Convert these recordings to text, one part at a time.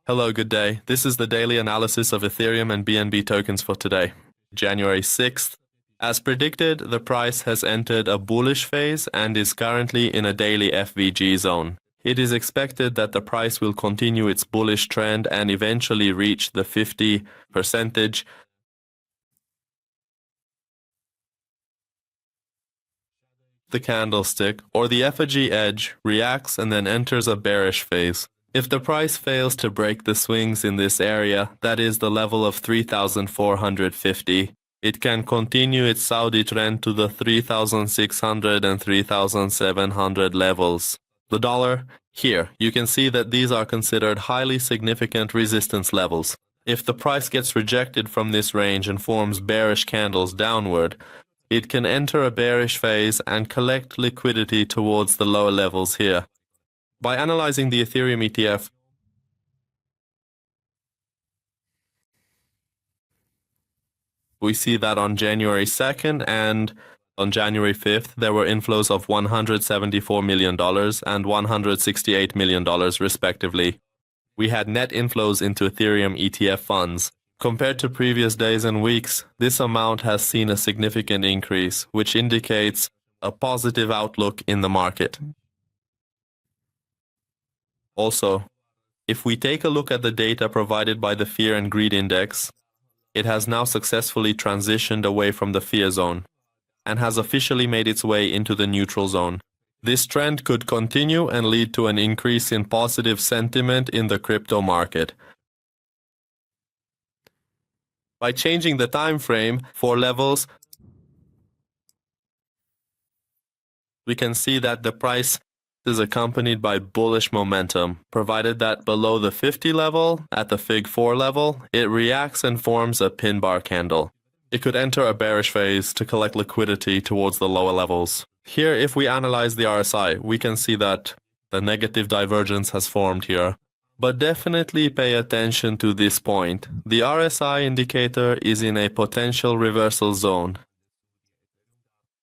Hello, good day. This is the daily analysis of Ethereum and BNB tokens for today, January 6th. As predicted, the price has entered a bullish phase and is currently in a daily FVG zone. It is expected that the price will continue its bullish trend and eventually reach the 50% the candlestick, or the effigy edge, reacts and then enters a bearish phase. If the price fails to break the swings in this area, that is the level of 3,450, it can continue its Saudi trend to the 3,600 and 3,700 levels. The dollar, here, you can see that these are considered highly significant resistance levels. If the price gets rejected from this range and forms bearish candles downward, it can enter a bearish phase and collect liquidity towards the lower levels here. By analyzing the Ethereum ETF, we see that on January 2nd and on January 5th, there were inflows of $174 million and $168 million respectively. We had net inflows into Ethereum ETF funds. Compared to previous days and weeks, this amount has seen a significant increase, which indicates a positive outlook in the market. Also, if we take a look at the data provided by the Fear and Greed Index, it has now successfully transitioned away from the fear zone and has officially made its way into the neutral zone. This trend could continue and lead to an increase in positive sentiment in the crypto market. By changing the time frame for levels, we can see that the price is accompanied by bullish momentum, provided that below the 50 level, at the Fig 4 level, it reacts and forms a pin bar candle. It could enter a bearish phase to collect liquidity towards the lower levels. Here, if we analyze the RSI, we can see that the negative divergence has formed here. But definitely pay attention to this point. The RSI indicator is in a potential reversal zone.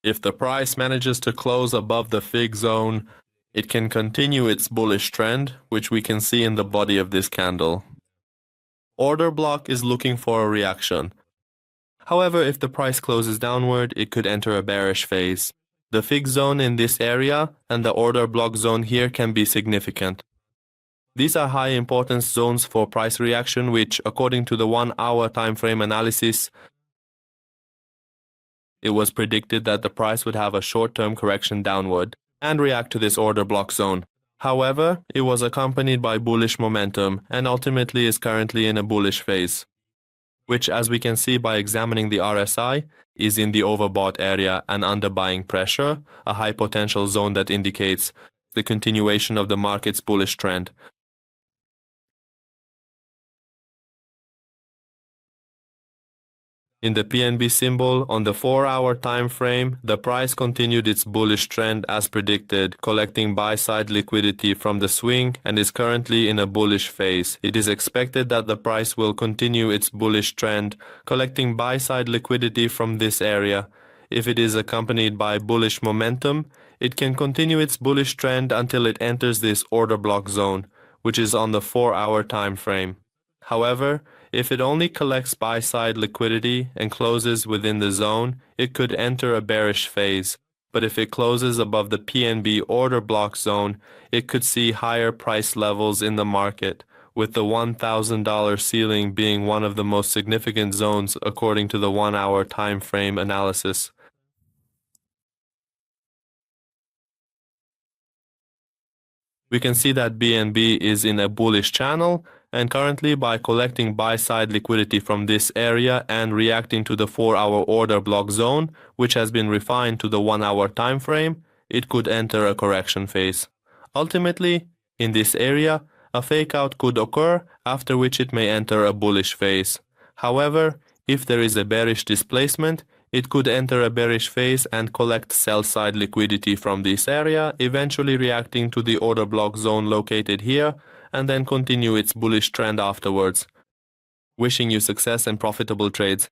If the price manages to close above the Fig zone, it can continue its bullish trend, which we can see in the body of this candle. Order block is looking for a reaction. However, if the price closes downward, it could enter a bearish phase. The Fig zone in this area and the order block zone here can be significant. These are high importance zones for price reaction, which, according to the 1-hour time frame analysis, it was predicted that the price would have a short-term correction downward and react to this order block zone. However, it was accompanied by bullish momentum and ultimately is currently in a bullish phase, which, as we can see by examining the RSI, is in the overbought area and underbuying pressure, a high potential zone that indicates the continuation of the market's bullish trend. In the PNB symbol, on the 4-hour time frame, the price continued its bullish trend as predicted, collecting buy-side liquidity from the swing and is currently in a bullish phase. It is expected that the price will continue its bullish trend, collecting buy-side liquidity from this area. If it is accompanied by bullish momentum, it can continue its bullish trend until it enters this order block zone, which is on the 4-hour time frame. However, if it only collects buy-side liquidity and closes within the zone, it could enter a bearish phase. But if it closes above the PNB order block zone, it could see higher price levels in the market, with the $1,000 ceiling being one of the most significant zones according to the 1-hour time frame analysis. We can see that BNB is in a bullish channel, and currently by collecting buy-side liquidity from this area and reacting to the 4-hour order block zone, which has been refined to the 1-hour time frame, it could enter a correction phase. Ultimately, in this area, a fake-out could occur, after which it may enter a bullish phase. However, if there is a bearish displacement, it could enter a bearish phase and collect sell-side liquidity from this area, eventually reacting to the order block zone located here, and then continue its bullish trend afterwards. Wishing you success and profitable trades.